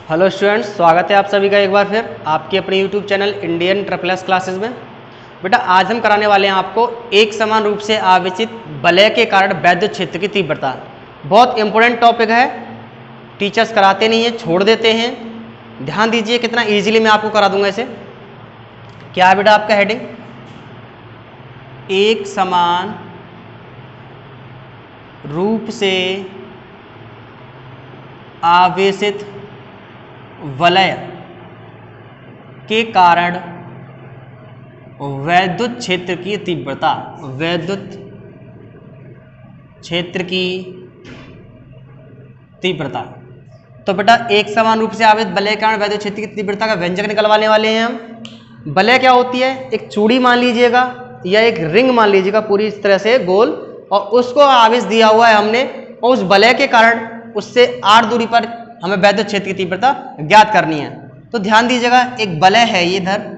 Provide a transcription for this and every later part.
Hello students, स्वागत है आप सभी का एक बार फिर आपके अपने YouTube channel Indian triple S classes में। बेटा आज हम कराने वाले हैं आपको एक समान रूप से आवेशित वलय के कारण वैद्युत क्षेत्र की तीव्रता। बहुत इंपॉर्टेंट टॉपिक है, टीचर्स कराते नहीं है, छोड़ देते हैं। ध्यान दीजिए कितना ईजिली मैं आपको करा दूंगा इसे। क्या है बेटा आपका हेडिंग? एक समान रूप से आवेशित वलय के कारण वैद्युत क्षेत्र की तीव्रता। वैद्युत क्षेत्र की तीव्रता। तो बेटा एक समान रूप से आवेशित वलय के कारण वैद्युत क्षेत्र की तीव्रता का व्यंजक निकलवाने वाले हैं हम। वलय क्या होती है? एक चूड़ी मान लीजिएगा या एक रिंग मान लीजिएगा, पूरी इस तरह से गोल, और उसको आवेश दिया हुआ है हमने, और उस वलय के कारण उससे r दूरी पर हमें वैद्युत क्षेत्र की तीव्रता ज्ञात करनी है। तो ध्यान दीजिएगा, एक वलय है ये, इधर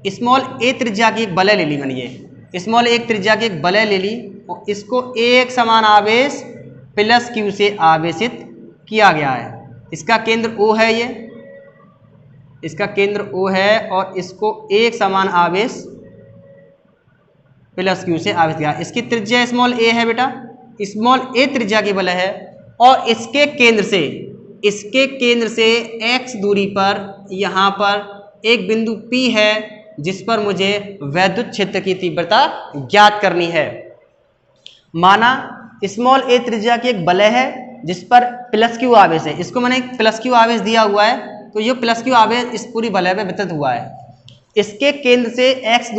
स्मॉल a त्रिज्या की एक वलय ले ली मैंने, ये स्मॉल एक त्रिज्या की एक वलय ले ली और इसको एक समान आवेश प्लस q से आवेशित किया गया है। इसका केंद्र O है, ये इसका केंद्र O है और इसको एक समान आवेश प्लस q से आवेश किया। इसकी त्रिज्या स्मॉल a है बेटा, स्मॉल a त्रिज्या की वलय है और इसके केंद्र से x दूरी पर यहाँ पर एक बिंदु P है जिस पर मुझे वैद्युत क्षेत्र की तीव्रता ज्ञात करनी है। माना स्मॉल a त्रिज्या की एक वलय है जिस पर प्लस q आवेश है, इसको मैंने एक प्लस q आवेश दिया हुआ है, तो ये प्लस q आवेश इस पूरी वलय में वितरित हुआ है। इसके केंद्र से x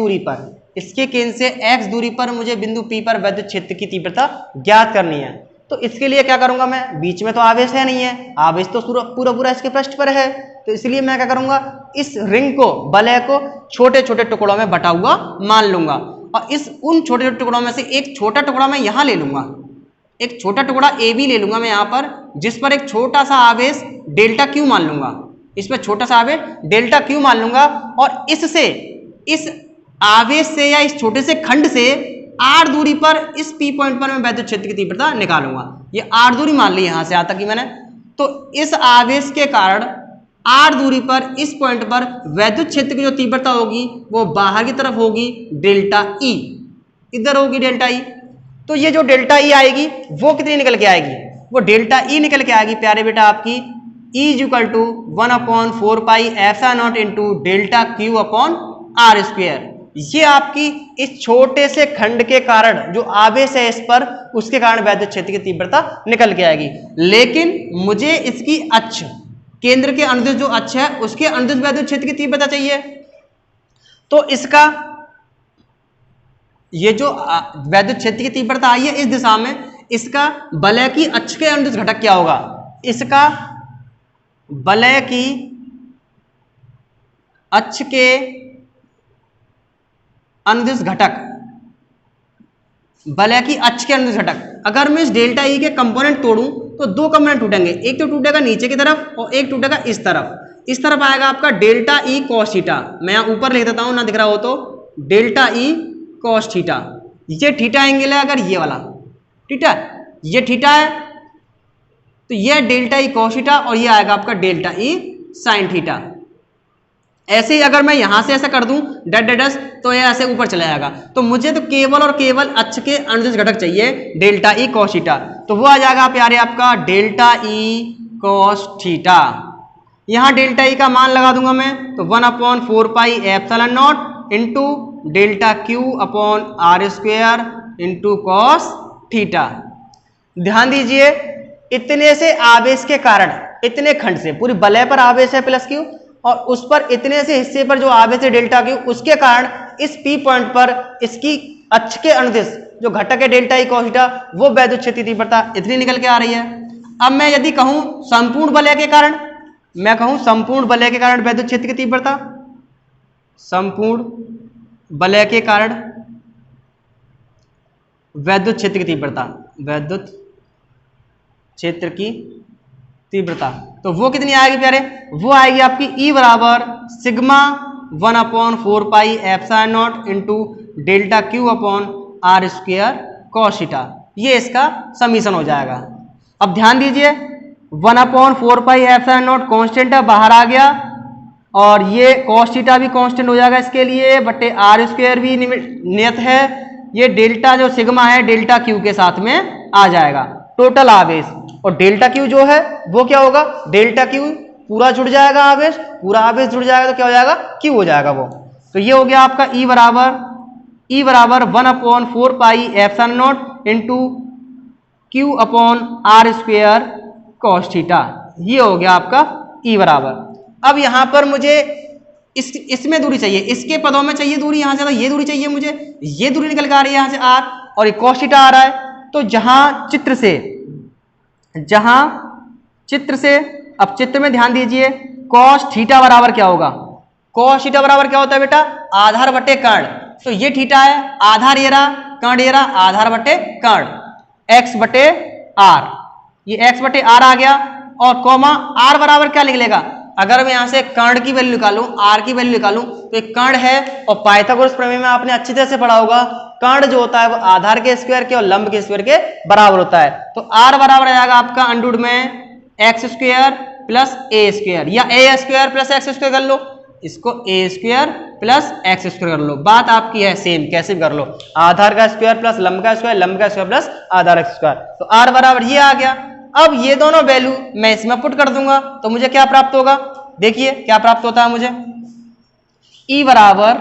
दूरी पर मुझे बिंदु P पर वैद्युत क्षेत्र की तीव्रता ज्ञात करनी है। तो इसके लिए क्या करूंगा मैं? बीच में तो आवेश है नहीं है, आवेश तो पूरा इसके पृष्ठ पर है, तो इसलिए मैं क्या करूंगा, इस रिंग को, वलय को छोटे छोटे टुकड़ों में बटा हुआ मान लूंगा और उन छोटे छोटे टुकड़ों में से एक छोटा टुकड़ा मैं यहाँ ले लूंगा, एक छोटा टुकड़ा ए बी ले लूंगा मैं यहाँ पर, जिस पर एक छोटा सा आवेश डेल्टा क्यू मान लूंगा, इसमें छोटा सा आवेश डेल्टा क्यू मान लूंगा और इससे, इस आवेश से या इस छोटे से खंड से r दूरी पर इस P पॉइंट पर मैं वैद्युत क्षेत्र की तीव्रता निकालूंगा। ये r दूरी मान ली यहाँ से यहाँ तक की मैंने, तो इस आवेश के कारण r दूरी पर इस पॉइंट पर वैद्युत क्षेत्र की जो तीव्रता होगी वो बाहर की तरफ होगी डेल्टा ई, इधर होगी डेल्टा ई। तो ये जो डेल्टा ई आएगी वो कितनी निकल के आएगी? वो डेल्टा ई निकल के आएगी प्यारे बेटा आपकी E = 1/4 पाई ऐसा naught into delta q upon r square. ये आपकी इस छोटे से खंड के कारण जो आवेश है इस पर, उसके कारण वैद्युत क्षेत्र की तीव्रता निकल के आएगी। लेकिन मुझे इसकी अक्ष, केंद्र के अनुदिश जो अक्ष है उसके अनुदिश वैद्युत क्षेत्र की तीव्रता चाहिए। तो इसका ये जो वैद्युत क्षेत्र की तीव्रता आई है इस दिशा में, इसका वलय की अक्ष के अनुदिश घटक क्या होगा? इसका वलय की अक्ष के अनुदिश घटक, वलय की अक्ष के अनुदिश घटक, अगर मैं इस डेल्टा ई के कंपोनेंट तोड़ूं तो दो कंपोनेंट टूटेंगे, एक तो टूटेगा नीचे की तरफ और एक टूटेगा इस तरफ। इस तरफ आएगा आपका डेल्टा ई कॉस थीटा, मैं यहां ऊपर लिख देता हूं ना दिख रहा हो तो, डेल्टा ई कॉस थीटा। ये थीटा एंगल है अगर ये वाला, थीटा, ये थीटा है तो ये डेल्टा ई कॉस थीटा और ये आएगा आपका डेल्टा ई साइन थीटा। ऐसे ही अगर मैं यहां से ऐसा कर दूं डैश तो ये ऐसे ऊपर चला जाएगा। तो मुझे तो केवल और केवल अक्ष के अनुदिश घटक चाहिए डेल्टा ई कॉस थीटा, तो वो आ जाएगा प्यारे आपका डेल्टा ई कॉस थीटा। यहां डेल्टा ई का मान लगा दूंगा मैं, तो 1/4 pi epsilon naught into delta q upon r square into cos theta. ध्यान दीजिए, इतने से आवेश के कारण, इतने खंड से, पूरी वलय पर आवेश है प्लस क्यू और उस पर इतने से हिस्से पर जो आवेश है डेल्टा क्यू, उसके कारण इस P पॉइंट पर इसकी अक्ष के अनुदिश जो घटक है डेल्टा ई कॉस थीटा, वो वैद्युत क्षेत्र की तीव्रता इतनी निकल के आ रही है। अब मैं यदि कहूं संपूर्ण वलय के कारण, मैं कहूं संपूर्ण वलय के कारण वैद्युत क्षेत्र की तीव्रता, संपूर्ण वलय के कारण वैद्युत क्षेत्र की तीव्रता, वैद्युत क्षेत्र की तीव्रता, तो वो कितनी आएगी प्यारे? वो आएगी आपकी E बराबर sigma 1/4 pi epsilon naught into delta q upon r square cos theta. ये इसका समीशन हो जाएगा। अब ध्यान दीजिए, 1/4πε0 कांस्टेंट है, बाहर आ गया, और ये cos थीटा भी कांस्टेंट हो जाएगा इसके लिए, बटे आर स्क्वायर भी नियत है, ये डेल्टा जो सिग्मा है डेल्टा क्यू के साथ में आ जाएगा, टोटल आवेश। और डेल्टा क्यू जो है वो क्या होगा, डेल्टा क्यू पूरा जुड़ जाएगा, आवेश पूरा आवेश जुड़ जाएगा तो क्या हो जाएगा, क्यू हो जाएगा वो। तो ये हो गया आपका E बराबर 1/4πε0 into q upon r square cos theta, ये हो गया आपका E बराबर। अब यहां पर मुझे इसमें दूरी चाहिए, इसके पदों में चाहिए दूरी, यहां से ये दूरी चाहिए मुझे, ये दूरी निकल के आ रही है यहां से r, और ये cos थीटा आ रहा है। तो जहां चित्र से अब चित्र में ध्यान दीजिए, cos थीटा बराबर क्या होगा, cos थीटा बराबर क्या होता है बेटा, आधार बटे कर्ण। तो ये थीटा है, आधार ये रहा, कर्ण ये रहा, आधार बटे कर्ण, x बटे r, ये x बटे r आ गया, और कॉमा r बराबर क्या निकलेगा, अगर मैं यहां से कर्ण की वैल्यू निकालूं, r की वैल्यू निकालूं, तो एक कर्ण है, और पाइथागोरस प्रमेय में आपने अच्छी तरह से पढ़ा होगा, कर्ण जो होता है वो आधार के स्क्वायर के और लंब के स्क्वायर के बराबर होता है। तो r बराबर आ जाएगा आपका अंडर रूट में एक्स स्क्वायर प्लस ए स्क्वायर, या ए स्क्वायर प्लस एक्स स्क्वायर कर लो, इसको ए स्क्वायर प्लस एक्स स्क्वायर कर लो, बात आपकी है सेम, कैसे भी कर लो, आधार का स्क्वायर प्लस लंब का स्क्वायर, लंब का स्क्वायर प्लस आधार का स्क्वायर। तो r बराबर ये आ गया। अब ये दोनों वैल्यू मैं इसमें पुट कर दूंगा, तो मुझे क्या प्राप्त होगा, देखिए क्या प्राप्त होता है मुझे, E बराबर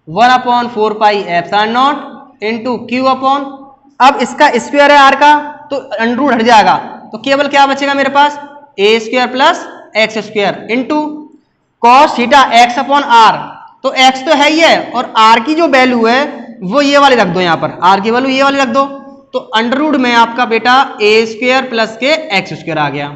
1/4πε0 इंटू क्यू अपॉन, अब इसका स्क्वायर है r का, तो अंडर रूट हट जाएगा, तो केवल क्या बचेगा मेरे पास, a square plus x square into cos theta x upon r, तो x तो है ही है, और r की जो वैल्यू है वो ये वाली रख दो, यहाँ पर r की वैल्यू ये वाली रख दो, तो अंडर रूट में आपका बेटा ए स्क्वायर प्लस के एक्स स्क्वायर आ गया।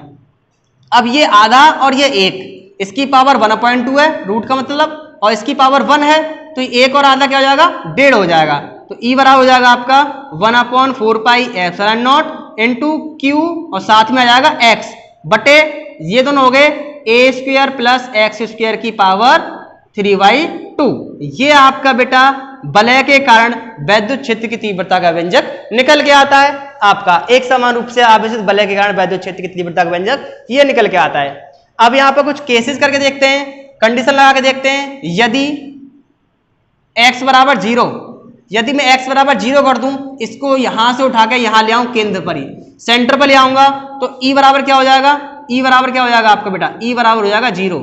अब ये आधा और ये एक, इसकी पावर 1/2 है रूट का मतलब, और इसकी पावर 1 है, तो एक और आधा क्या हो जाएगा, 1.5 हो जाएगा। तो E बराबर हो जाएगा आपका 1/4πε0 इंटू क्यू, और साथ में आ जाएगा x बटे, ये दोनों हो गए ए स्क्वायर प्लस एक्स स्क्वायर की पावर 3/2। ये आपका बेटा वलय के कारण वैद्युत क्षेत्र की तीव्रता का व्यंजक निकल के आता है, आपका एक समान रूप से आवेशित वलय के कारण वैद्युत क्षेत्र की तीव्रता का व्यंजक ये निकल के आता है। अब यहाँ पर कुछ केसेस करके देखते हैं, कंडीशन लगा के देखते हैं, यदि x बराबर 0, यदि मैं x बराबर 0 कर दूं, इसको यहां से उठा के यहां ले आऊं, केंद्र पर ही सेंटर पर ले आऊंगा, तो E बराबर क्या हो जाएगा, E बराबर क्या हो जाएगा आपका बेटा, E बराबर हो जाएगा 0।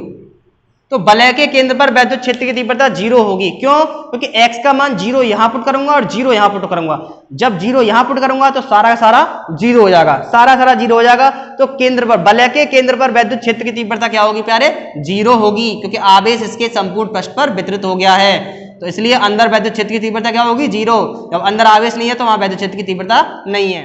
तो वलय के केंद्र पर वैद्युत क्षेत्र की तीव्रता 0 होगी, क्यों, क्योंकि x का मान 0 यहां पुट करूंगा और 0 यहां पुट करूंगा, जब 0 यहां पुट करूंगा तो सारा का सारा 0 हो जाएगा, सारा 0 हो जाएगा। तो केंद्र पर, वलय के केंद्र पर वैद्युत क्षेत्र की तीव्रता क्या होगी प्यारे, 0 होगी, क्योंकि आवेश इसके संपूर्ण पृष्ठ पर वितरित हो गया है, तो इसलिए अंदर वैद्युत क्षेत्र की तीव्रता क्या होगी, 0। जब अंदर आवेश नहीं है तो वहां वैद्युत क्षेत्र की तीव्रता नहीं है।